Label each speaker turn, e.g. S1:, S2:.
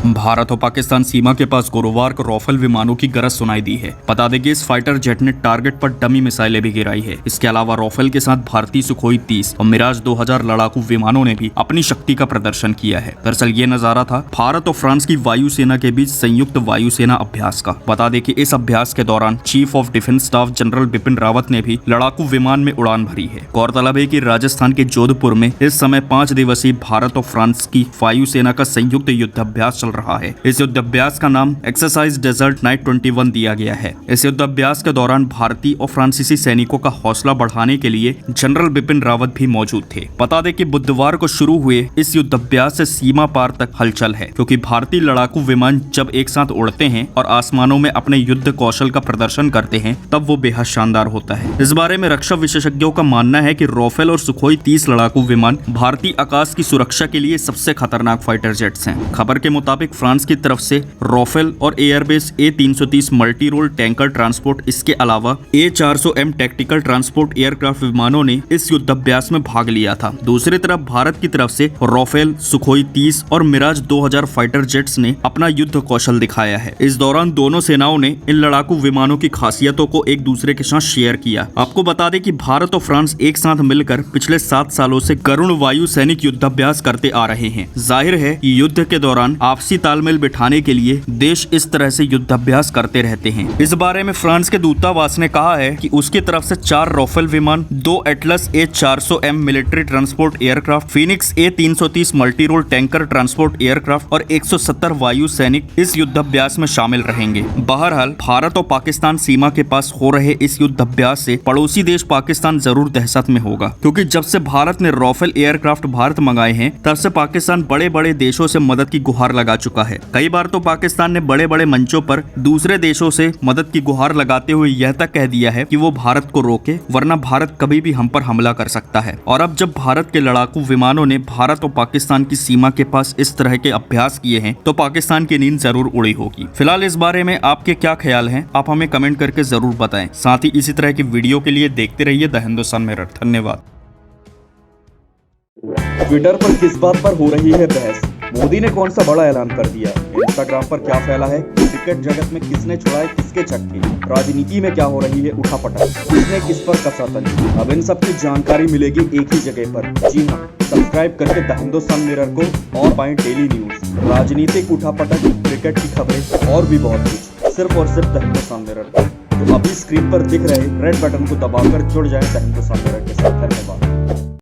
S1: भारत और पाकिस्तान सीमा के पास गुरुवार को राफेल विमानों की गरज सुनाई दी है। बता दें कि इस फाइटर जेट ने टारगेट पर डमी मिसाइलें भी गिराई है। इसके अलावा राफेल के साथ भारतीय सुखोई 30 और मिराज 2000 लड़ाकू विमानों ने भी अपनी शक्ति का प्रदर्शन किया है। दरअसल ये नजारा था भारत और फ्रांस की वायुसेना के बीच संयुक्त वायुसेना अभ्यास का। बता दें कि इस अभ्यास के दौरान chief of defence staff general Bipin Rawat ने भी लड़ाकू विमान में उड़ान भरी है। गौरतलब है कि राजस्थान के जोधपुर में इस समय 5 दिवसीय भारत और फ्रांस की वायुसेना का संयुक्त युद्धाभ्यास चल रहा है। इस युद्धाभ्यास का नाम एक्सरसाइज डेजर्ट नाइट 21 दिया गया है। इस युद्धाभ्यास के दौरान भारतीय और फ्रांसीसी सैनिकों का हौसला बढ़ाने के लिए जनरल बिपिन रावत भी मौजूद थे। बता दें कि बुधवार को शुरू हुए इस युद्धाभ्यास से सीमा पार तक हलचल है, क्योंकि भारतीय लड़ाकू विमान जब एक साथ उड़ते हैं और आसमानों में अपने युद्ध कौशल का प्रदर्शन करते हैं तब वो बेहद शानदार होता है। इस बारे में रक्षा विशेषज्ञों का मानना है कि राफेल और सुखोई 30 लड़ाकू विमान भारतीय आकाश की सुरक्षा के लिए सबसे खतरनाक फाइटर जेट्स हैं। खबर के मुताबिक फ्रांस की तरफ से राफेल और Airbus A330 multi role tanker transport, इसके अलावा A400M टैक्टिकल ट्रांसपोर्ट एयरक्राफ्ट विमानों ने इस युद्धाभ्यास में भाग लिया था। दूसरी तरफ भारत की तरफ से राफेल, सुखोई 30 और मिराज 2000 फाइटर जेट्स ने अपना युद्ध कौशल दिखाया है। इस दौरान दोनों सेनाओं ने इन लड़ाकू विमानों की खासियतों को एक दूसरे के साथ शेयर किया। आपको बता दें कि भारत और फ्रांस एक साथ मिलकर पिछले 7 सालों से गरुण वायु सैनिक युद्धाभ्यास करते आ रहे हैं। जाहिर है कि युद्ध के दौरान आपसी तालमेल बिठाने के लिए देश इस तरह से युद्धाभ्यास करते रहते हैं। इस बारे में फ्रांस के दूतावास ने कहा है कि उसकी तरफ से 4 राफेल विमान, 2 Atlas A400M military transport aircraft, Phoenix A330 multi role tanker transport aircraft और 170 वायु सैनिक इस युद्धाभ्यास में शामिल रहेंगे। बहरहाल भारत और पाकिस्तान सीमा के पास हो रहे इस युद्धाभ्यास से पड़ोसी देश पाकिस्तान जरूर दहशत में होगा, क्योंकि जब से भारत ने राफेल एयरक्राफ्ट भारत मंगाए हैं तब से पाकिस्तान बड़े बड़े देशों से मदद की गुहार लगा चुका है। कई बार तो पाकिस्तान ने बड़े बड़े मंचों पर दूसरे देशों से मदद की गुहार लगाते हुए यह तक कह दिया है कि वो भारत को रोके, वरना भारत कभी भी हम पर हमला कर सकता है। और अब जब भारत के लड़ाकू विमानों ने भारत और पाकिस्तान की सीमा के पास इस तरह के अभ्यास किए हैं तो पाकिस्तान की नींद जरूर उड़ी होगी। फिलहाल इस बारे में आपके क्या ख्याल हैं, आप हमें कमेंट करके जरूर बताएं। साथ ही इसी तरह की वीडियो के लिए देखते रहिए द हिंदुस्तान मिरर। धन्यवाद।
S2: ट्विटर पर किस बात पर हो रही है बहस? मोदी ने कौन सा बड़ा ऐलान कर दिया? इंस्टाग्राम पर क्या फैला है? क्रिकेट जगत में किसने छुड़ाए किसके छक्के? राजनीति में क्या हो रही है उठापटक? किसने किस पर कसा तंज? अब इन सब की जानकारी मिलेगी एक ही जगह पर। जी हाँ, सब्सक्राइब करके द हिंदुस्तान मिरर को और पाएं डेली न्यूज, राजनीतिक उठापटक, क्रिकेट की खबरें और भी बहुत कुछ, सिर्फ और सिर्फ द हिंदुस्तान मिरर। तो अभी स्क्रीन पर दिख रहे रेड बटन को दबाकर जुड़ जाए द हिंदुस्तान मिरर के साथ। धन्यवाद।